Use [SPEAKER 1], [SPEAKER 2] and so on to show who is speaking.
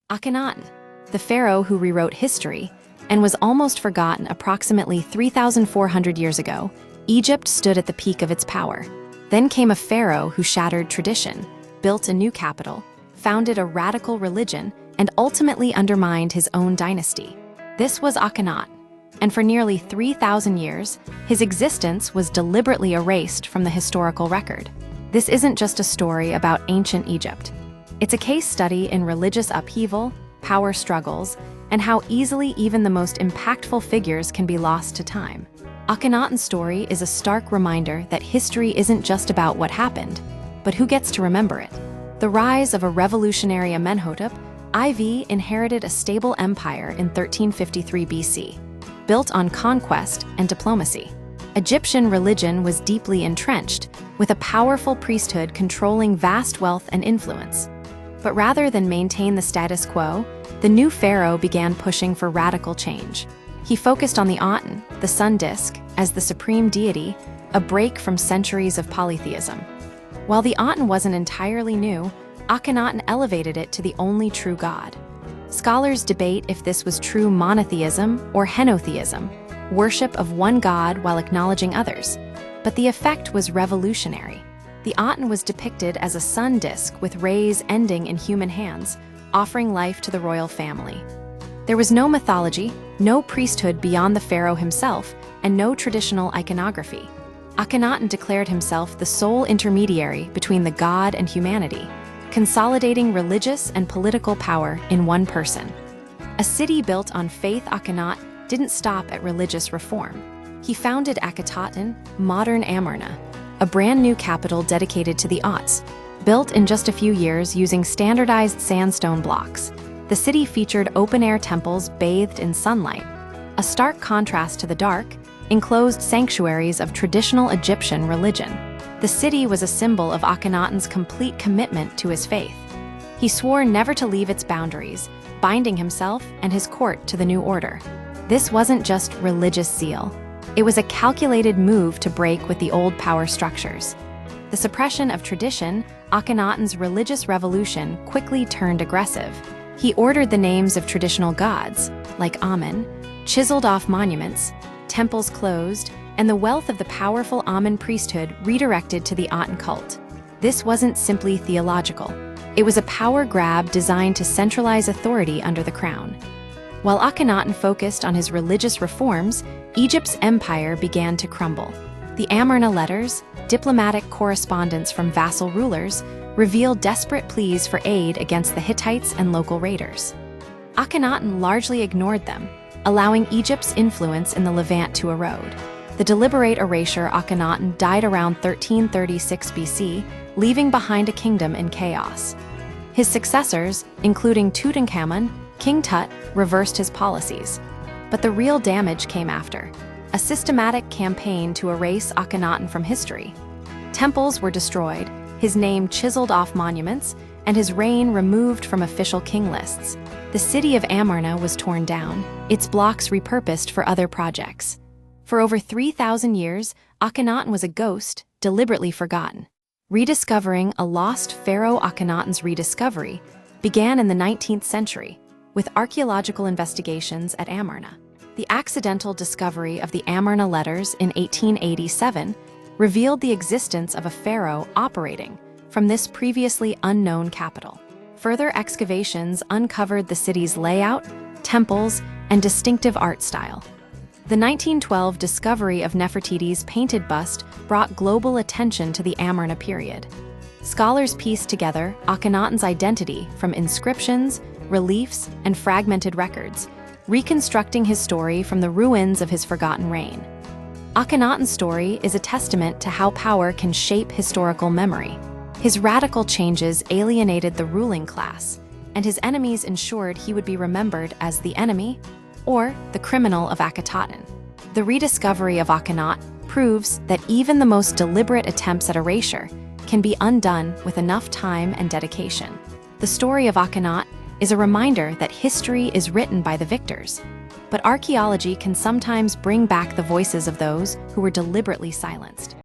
[SPEAKER 1] Akhenaten, the pharaoh who rewrote history and was almost forgotten approximately 3,400 years ago, Egypt stood at the peak of its power. Then came a pharaoh who shattered tradition, built a new capital, founded a radical religion, and ultimately undermined his own dynasty. This was Akhenaten, and for nearly 3,000 years, his existence was deliberately erased from the historical record. This isn't just a story about ancient Egypt. It's a case study in religious upheaval, power struggles, and how easily even the most impactful figures can be lost to time. Akhenaten's story is a stark reminder that history isn't just about what happened, but who gets to remember it. The rise of a revolutionary Amenhotep IV inherited a stable empire in 1353 BC, built on conquest and diplomacy. Egyptian religion was deeply entrenched, with a powerful priesthood controlling vast wealth and influence. But rather than maintain the status quo, the new pharaoh began pushing for radical change. He focused on the Aten, the sun disk, as the supreme deity, a break from centuries of polytheism. While the Aten wasn't entirely new, Akhenaten elevated it to the only true god. Scholars debate if this was true monotheism or henotheism, worship of one god while acknowledging others. But the effect was revolutionary. The Aten was depicted as a sun disk with rays ending in human hands, offering life to the royal family. There was no mythology, no priesthood beyond the pharaoh himself, and no traditional iconography. Akhenaten declared himself the sole intermediary between the god and humanity, consolidating religious and political power in one person. A city built on faith, Akhenaten didn't stop at religious reform. He founded Akhenaten, modern Amarna, a brand new capital dedicated to the Ots. Built in just a few years using standardized sandstone blocks, the city featured open-air temples bathed in sunlight, a stark contrast to the dark, enclosed sanctuaries of traditional Egyptian religion. The city was a symbol of Akhenaten's complete commitment to his faith. He swore never to leave its boundaries, binding himself and his court to the new order. This wasn't just religious zeal. It was a calculated move to break with the old power structures. The suppression of tradition, Akhenaten's religious revolution, quickly turned aggressive. He ordered the names of traditional gods, like Amen, chiseled off monuments, temples closed, and the wealth of the powerful Amen priesthood redirected to the Aten cult. This wasn't simply theological. It was a power grab designed to centralize authority under the crown. While Akhenaten focused on his religious reforms, Egypt's empire began to crumble. The Amarna letters, diplomatic correspondence from vassal rulers, revealed desperate pleas for aid against the Hittites and local raiders. Akhenaten largely ignored them, allowing Egypt's influence in the Levant to erode. The deliberate erasure Akhenaten died around 1336 BC, leaving behind a kingdom in chaos. His successors, including Tutankhamun, King Tut, reversed his policies. But the real damage came after, a systematic campaign to erase Akhenaten from history. Temples were destroyed, his name chiseled off monuments, and his reign removed from official king lists. The city of Amarna was torn down, its blocks repurposed for other projects. For over 3,000 years, Akhenaten was a ghost, deliberately forgotten. Rediscovering a lost pharaoh, Akhenaten's rediscovery began in the 19th century, with archaeological investigations at Amarna. The accidental discovery of the Amarna letters in 1887 revealed the existence of a pharaoh operating from this previously unknown capital. Further excavations uncovered the city's layout, temples, and distinctive art style. The 1912 discovery of Nefertiti's painted bust brought global attention to the Amarna period. Scholars pieced together Akhenaten's identity from inscriptions, reliefs, and fragmented records, reconstructing his story from the ruins of his forgotten reign. Akhenaten's story is a testament to how power can shape historical memory. His radical changes alienated the ruling class, and his enemies ensured he would be remembered as the enemy or the criminal of Akhenaten. The rediscovery of Akhenaten proves that even the most deliberate attempts at erasure can be undone with enough time and dedication. The story of Akhenaten is a reminder that history is written by the victors, but archaeology can sometimes bring back the voices of those who were deliberately silenced.